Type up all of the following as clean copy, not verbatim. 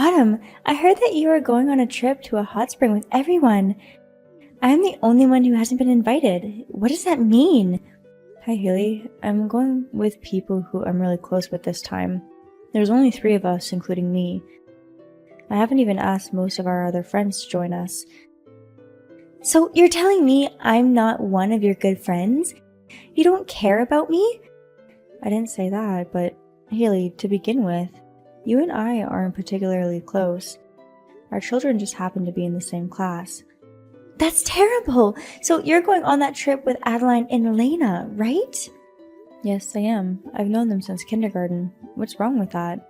Autumn, I heard that you are going on a trip to a hot spring with everyone. I'm the only one who hasn't been invited. What does that mean? Hi, Haley. I'm going with people who I'm really close with this time. There's only 3 of us, including me. I haven't even asked most of our other friends to join us. So you're telling me I'm not one of your good friends? You don't care about me? I didn't say that, but Haley, to begin with, you and I aren't particularly close. Our children just happen to be in the same class. That's terrible! So you're going on that trip with Adeline and Elena, right? Yes, I am. I've known them since kindergarten. What's wrong with that?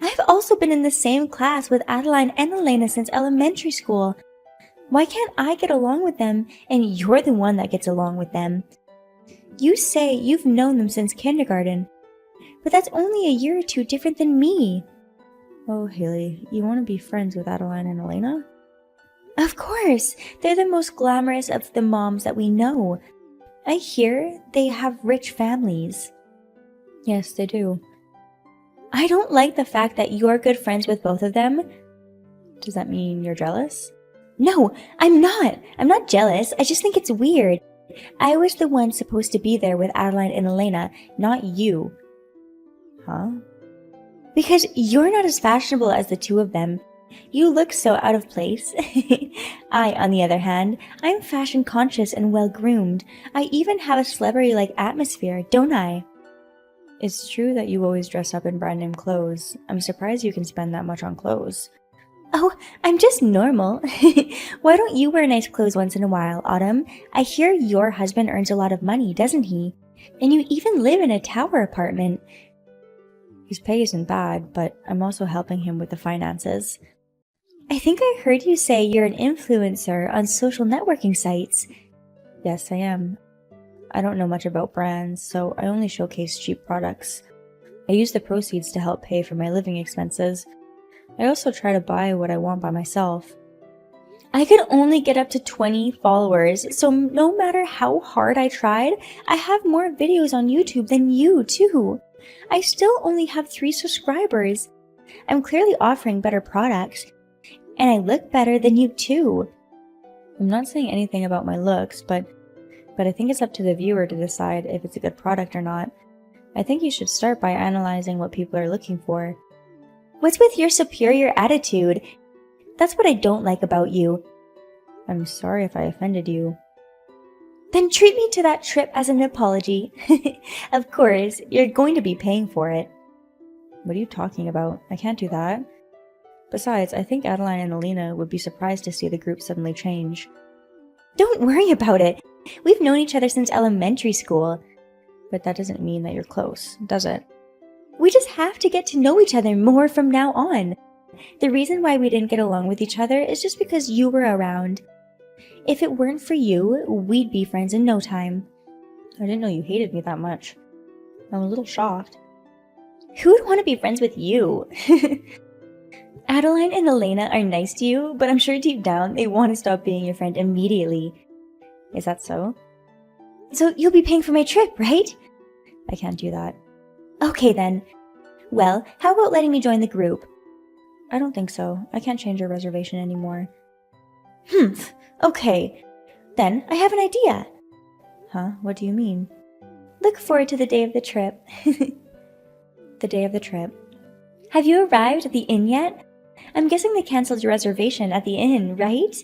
I've also been in the same class with Adeline and Elena since elementary school. Why can't I get along with them and you're the one that gets along with them? You say you've known them since kindergarten, but that's only a year or 2 different than me. Oh, Haley, you want to be friends with Adeline and Elena? Of course! They're the most glamorous of the moms that we know. I hear they have rich families. Yes, they do. I don't like the fact that you're good friends with both of them. Does that mean you're jealous? No, I'm not. I'm not jealous. I just think it's weird. I was the one supposed to be there with Adeline and Elena, not you. Huh? Because you're not as fashionable as the 2 of them. You look so out of place. I, on the other hand, I'm fashion conscious and well groomed. I even have a celebrity-like atmosphere, don't I? It's true that you always dress up in brand name clothes. I'm surprised you can spend that much on clothes. Oh, I'm just normal. Why don't you wear nice clothes once in a while, Autumn? I hear your husband earns a lot of money, doesn't he? And you even live in a tower apartment. His pay isn't bad, but I'm also helping him with the finances. I think I heard you say you're an influencer on social networking sites. Yes, I am. I don't know much about brands, so I only showcase cheap products. I use the proceeds to help pay for my living expenses. I also try to buy what I want by myself. I could only get up to 20 followers, so no matter how hard I tried, I have more videos on YouTube than you, too. I still only have 3 subscribers. I'm clearly offering better products, and I look better than you, too. I'm not saying anything about my looks, but I think it's up to the viewer to decide if it's a good product or not. I think you should start by analyzing what people are looking for. What's with your superior attitude? That's what I don't like about you. I'm sorry if I offended you. Then treat me to that trip as an apology. Of course, you're going to be paying for it. What are you talking about? I can't do that. Besides, I think Adeline and Elena would be surprised to see the group suddenly change. Don't worry about it. We've known each other since elementary school. But that doesn't mean that you're close, does it? We just have to get to know each other more from now on. The reason why we didn't get along with each other is just because you were around. If it weren't for you, we'd be friends in no time. I didn't know you hated me that much. I'm a little shocked. Who'd want to be friends with you? Adeline and Elena are nice to you, but I'm sure deep down they want to stop being your friend immediately. Is that so? So you'll be paying for my trip, right? I can't do that. Okay then. Well, how about letting me join the group? I don't think so. I can't change your reservation anymore. Okay. Then I have an idea. Huh? What do you mean? Look forward to the day of the trip. The day of the trip. Have you arrived at the inn yet? I'm guessing they canceled your reservation at the inn, right?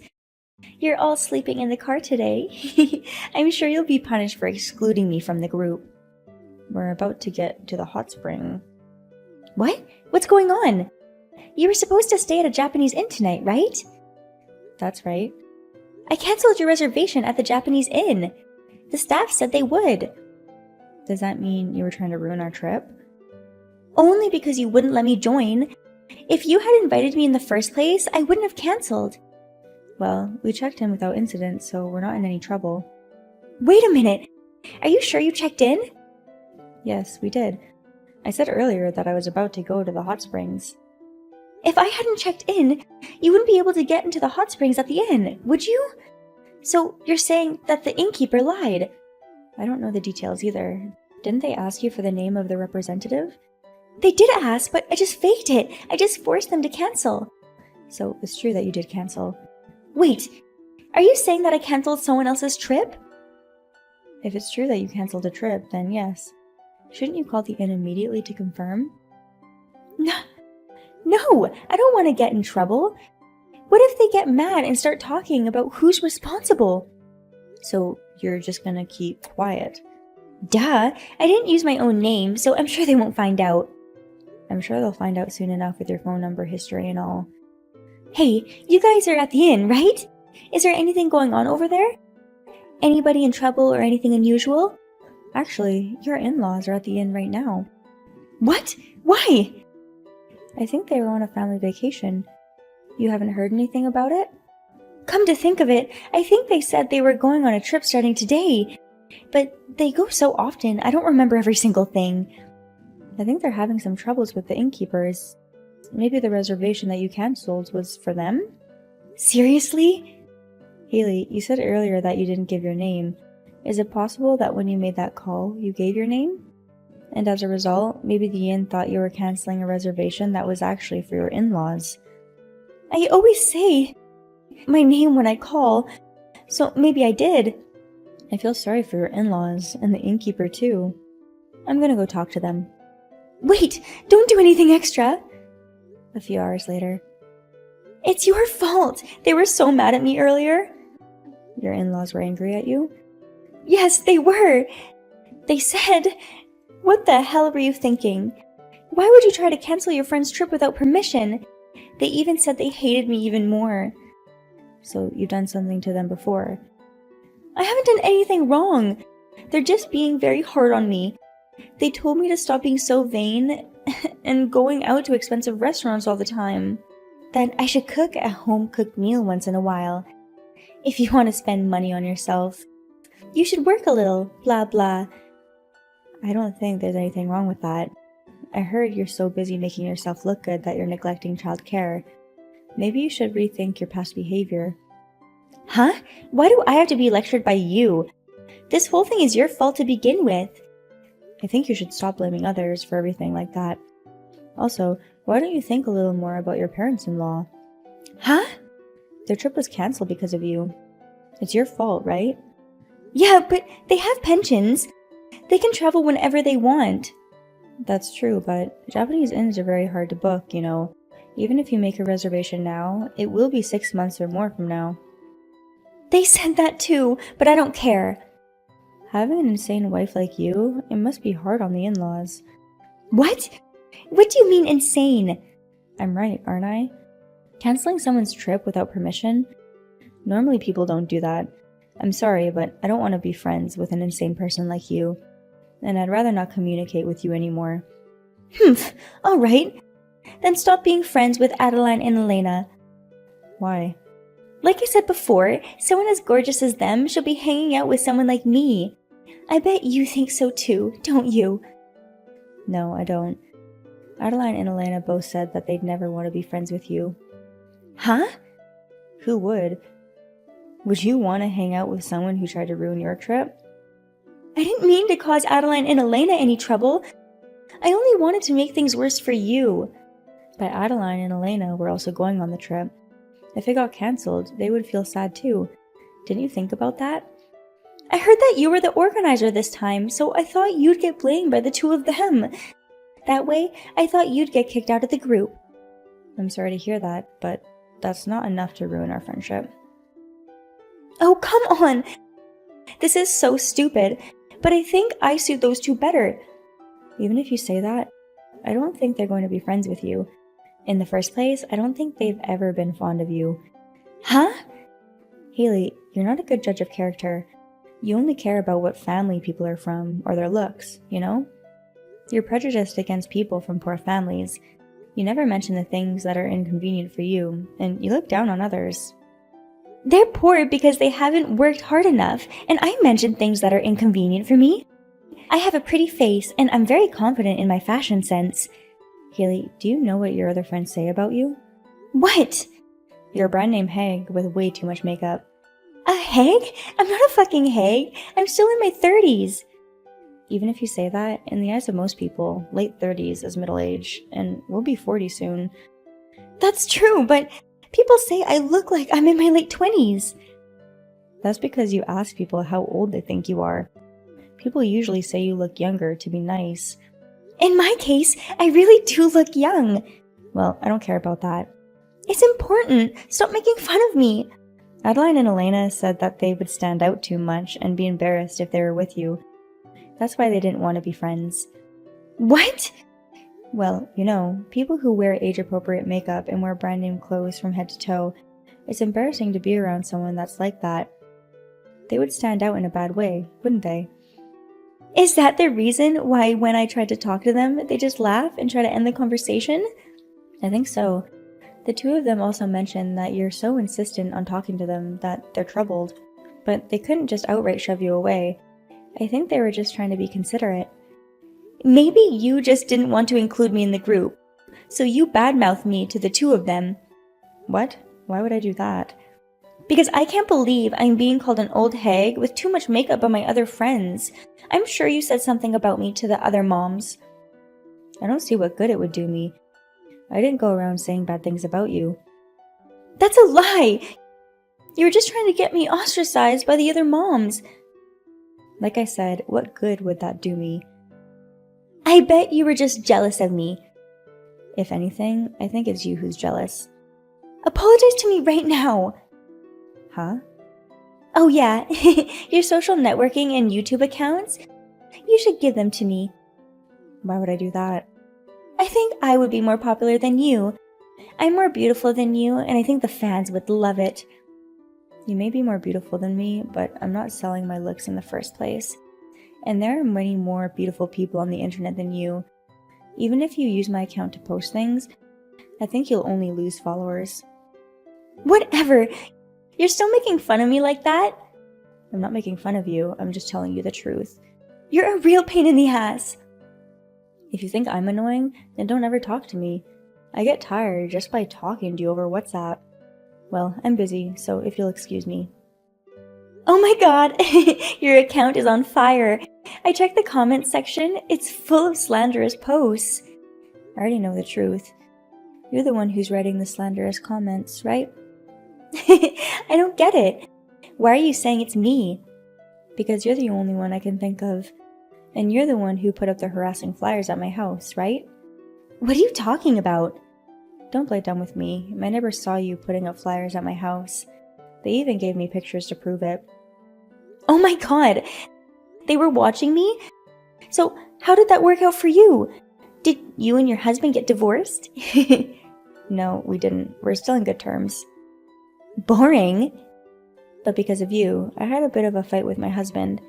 You're all sleeping in the car today. I'm sure you'll be punished for excluding me from the group. We're about to get to the hot spring. What? What's going on? You were supposed to stay at a Japanese inn tonight, right? That's right. I canceled your reservation at the Japanese inn. The staff said they would. Does that mean you were trying to ruin our trip? Only because you wouldn't let me join. If you had invited me in the first place, I wouldn't have canceled. Well, we checked in without incident, so we're not in any trouble. Wait a minute! Are you sure you checked in? Yes, we did. I said earlier that I was about to go to the hot springs. If I hadn't checked in, you wouldn't be able to get into the hot springs at the inn, would you? So you're saying that the innkeeper lied? I don't know the details either. Didn't they ask you for the name of the representative? They did ask, but I just faked it. I just forced them to cancel. So it's true that you did cancel. Wait, are you saying that I canceled someone else's trip? If it's true that you canceled a trip, then yes. Shouldn't you call the inn immediately to confirm? No, I don't want to get in trouble. What if they get mad and start talking about who's responsible? So you're just gonna keep quiet? Duh, I didn't use my own name, so I'm sure they won't find out. I'm sure they'll find out soon enough with your phone number history and all. Hey, you guys are at the inn, right? Is there anything going on over there? Anybody in trouble or anything unusual? Actually, your in-laws are at the inn right now. What? Why? I think they were on a family vacation. You haven't heard anything about it? Come to think of it, I think they said they were going on a trip starting today. But they go so often, I don't remember every single thing. I think they're having some troubles with the innkeepers. Maybe the reservation that you cancelled was for them? Seriously? Haley, you said earlier that you didn't give your name. Is it possible that when you made that call, you gave your name? And as a result, maybe the inn thought you were cancelling a reservation that was actually for your in-laws. I always say my name when I call, so maybe I did. I feel sorry for your in-laws, and the innkeeper too. I'm gonna go talk to them. Wait, don't do anything extra! A few hours later. It's your fault! They were so mad at me earlier. Your in-laws were angry at you? Yes, they were! They said, what the hell were you thinking? Why would you try to cancel your friend's trip without permission? They even said they hated me even more. So you've done something to them before. I haven't done anything wrong. They're just being very hard on me. They told me to stop being so vain and going out to expensive restaurants all the time. That I should cook a home-cooked meal once in a while. If you want to spend money on yourself, you should work a little, blah blah. I don't think there's anything wrong with that. I heard you're so busy making yourself look good that you're neglecting child care. Maybe you should rethink your past behavior. Huh? Why do I have to be lectured by you? This whole thing is your fault to begin with. I think you should stop blaming others for everything like that. Also, why don't you think a little more about your parents-in-law? Huh? Their trip was cancelled because of you. It's your fault, right? Yeah, but they have pensions. They can travel whenever they want. That's true, but Japanese inns are very hard to book, you know. Even if you make a reservation now, it will be 6 months or more from now. They said that too, but I don't care. Having an insane wife like you, it must be hard on the in-laws. What? What do you mean insane? I'm right, aren't I? Canceling someone's trip without permission? Normally people don't do that. I'm sorry, but I don't want to be friends with an insane person like you. And I'd rather not communicate with you anymore. Humph, alright. Then stop being friends with Adeline and Elena. Why? Like I said before, someone as gorgeous as them should be hanging out with someone like me. I bet you think so too, don't you? No, I don't. Adeline and Elena both said that they'd never want to be friends with you. Huh? Who would? Would you want to hang out with someone who tried to ruin your trip? I didn't mean to cause Adeline and Elena any trouble. I only wanted to make things worse for you. But Adeline and Elena were also going on the trip. If it got cancelled, they would feel sad too. Didn't you think about that? I heard that you were the organizer this time, so I thought you'd get blamed by the two of them. That way, I thought you'd get kicked out of the group. I'm sorry to hear that, but that's not enough to ruin our friendship. Oh, come on! This is so stupid, but I think I suit those two better. Even if you say that, I don't think they're going to be friends with you. In the first place, I don't think they've ever been fond of you. Huh? Haley, you're not a good judge of character. You only care about what family people are from, or their looks, you know? You're prejudiced against people from poor families. You never mention the things that are inconvenient for you, and you look down on others. They're poor because they haven't worked hard enough, and I mention things that are inconvenient for me. I have a pretty face, and I'm very confident in my fashion sense. Haley, do you know what your other friends say about you? What? You're a brand name hag with way too much makeup. A hag? I'm not a fucking hag. I'm still in my 30s. Even if you say that, in the eyes of most people, late 30s is middle age, and we'll be 40 soon. That's true, but people say I look like I'm in my late 20s. That's because you ask people how old they think you are. People usually say you look younger to be nice. In my case, I really do look young. Well, I don't care about that. It's important. Stop making fun of me. Adeline and Elena said that they would stand out too much and be embarrassed if they were with you. That's why they didn't want to be friends. What? Well, people who wear age-appropriate makeup and wear brand-name clothes from head to toe, it's embarrassing to be around someone that's like that. They would stand out in a bad way, wouldn't they? Is that the reason why when I tried to talk to them, they just laugh and try to end the conversation? I think so. The two of them also mentioned that you're so insistent on talking to them that they're troubled, but they couldn't just outright shove you away. I think they were just trying to be considerate. Maybe you just didn't want to include me in the group, so you badmouthed me to the two of them. What? Why would I do that? Because I can't believe I'm being called an old hag with too much makeup by my other friends. I'm sure you said something about me to the other moms. I don't see what good it would do me. I didn't go around saying bad things about you. That's a lie! You were just trying to get me ostracized by the other moms. Like I said, what good would that do me? I bet you were just jealous of me. If anything, I think it's you who's jealous. Apologize to me right now. Huh? Oh yeah, your social networking and YouTube accounts? You should give them to me. Why would I do that? I think I would be more popular than you. I'm more beautiful than you, and I think the fans would love it. You may be more beautiful than me, but I'm not selling my looks in the first place. And there are many more beautiful people on the internet than you. Even if you use my account to post things, I think you'll only lose followers. Whatever! You're still making fun of me like that? I'm not making fun of you, I'm just telling you the truth. You're a real pain in the ass! If you think I'm annoying, then don't ever talk to me. I get tired just by talking to you over WhatsApp. Well, I'm busy, so if you'll excuse me. Oh my god! Your account is on fire! I checked the comments section, it's full of slanderous posts. I already know the truth. You're the one who's writing the slanderous comments, right? I don't get it. Why are you saying it's me? Because you're the only one I can think of. And you're the one who put up the harassing flyers at my house, right? What are you talking about? Don't play dumb with me. My neighbors saw you putting up flyers at my house. They even gave me pictures to prove it. Oh my god! They were watching me? So how did that work out for you? Did you and your husband get divorced? No, we didn't. We're still in good terms. Boring. But because of you, I had a bit of a fight with my husband.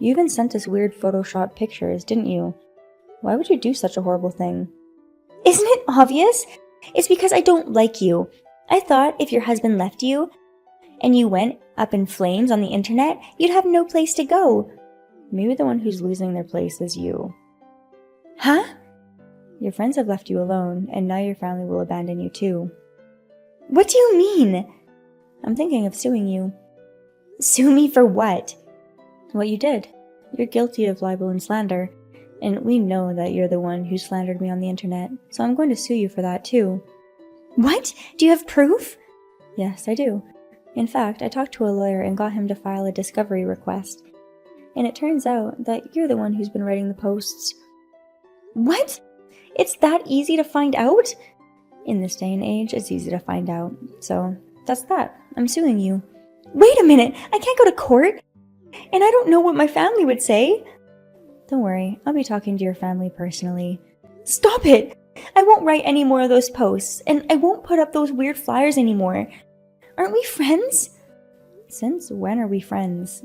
You even sent us weird Photoshop pictures, didn't you? Why would you do such a horrible thing? Isn't it obvious? It's because I don't like you. I thought if your husband left you, and you went up in flames on the internet, you'd have no place to go. Maybe the one who's losing their place is you. Huh? Your friends have left you alone, and now your family will abandon you too. What do you mean? I'm thinking of suing you. Sue me for what? What you did. You're guilty of libel and slander, and we know that you're the one who slandered me on the internet, so I'm going to sue you for that too. What? Do you have proof? Yes, I do. In fact, I talked to a lawyer and got him to file a discovery request. And it turns out that you're the one who's been writing the posts. What? It's that easy to find out? In this day and age, it's easy to find out. So, that's that. I'm suing you. Wait a minute! I can't go to court! And I don't know what my family would say. Don't worry, I'll be talking to your family personally. Stop it! I won't write any more of those posts, and I won't put up those weird flyers anymore. Aren't we friends? Since when are we friends?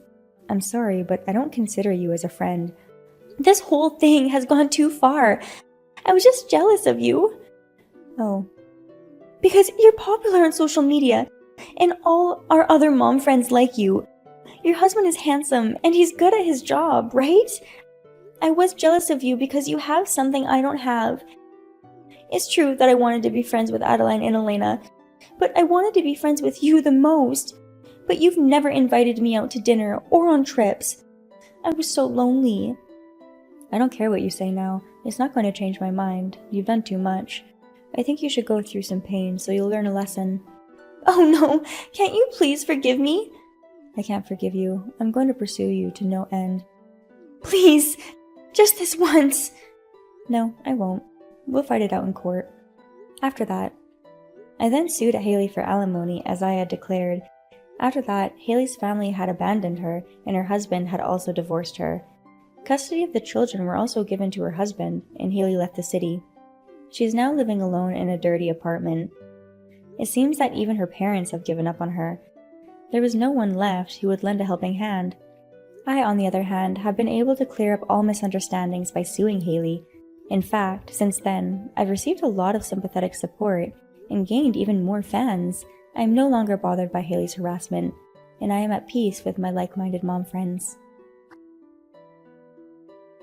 I'm sorry, but I don't consider you as a friend. This whole thing has gone too far. I was just jealous of you. Oh. Because you're popular on social media, and all our other mom friends like you. Your husband is handsome, and he's good at his job, right? I was jealous of you because you have something I don't have. It's true that I wanted to be friends with Adeline and Elena, but I wanted to be friends with you the most. But you've never invited me out to dinner or on trips. I was so lonely. I don't care what you say now. It's not going to change my mind. You've done too much. I think you should go through some pain so you'll learn a lesson. Oh no! Can't you please forgive me? I can't forgive you. I'm going to pursue you to no end. Please! Just this once! No, I won't. We'll fight it out in court. After that, I then sued Haley for alimony as I had declared. After that, Haley's family had abandoned her and her husband had also divorced her. Custody of the children were also given to her husband, and Haley left the city. She is now living alone in a dirty apartment. It seems that even her parents have given up on her. There was no one left who would lend a helping hand. I, on the other hand, have been able to clear up all misunderstandings by suing Haley. In fact, since then, I've received a lot of sympathetic support and gained even more fans. I am no longer bothered by Haley's harassment, and I am at peace with my like-minded mom friends.